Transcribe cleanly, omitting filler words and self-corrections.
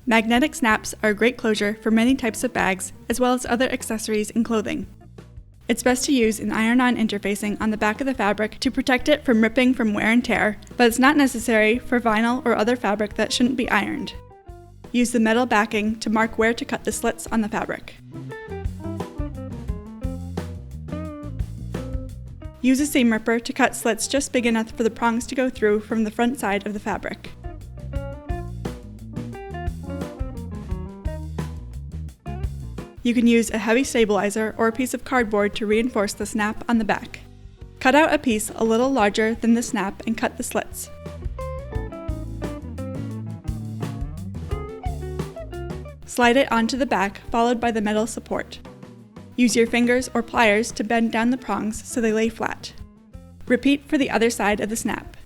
Magnetic snaps are a great closure for many types of bags, as well as other accessories and clothing. It's best to use an iron-on interfacing on the back of the fabric to protect it from ripping from wear and tear, but it's not necessary for vinyl or other fabric that shouldn't be ironed. Use the metal backing to mark where to cut the slits on the fabric. Use a seam ripper to cut slits just big enough for the prongs to go through from the front side of the fabric. You can use a heavy stabilizer or a piece of cardboard to reinforce the snap on the back. Cut out a piece a little larger than the snap and cut the slits. Slide it onto the back, followed by the metal support. Use your fingers or pliers to bend down the prongs so they lay flat. Repeat for the other side of the snap.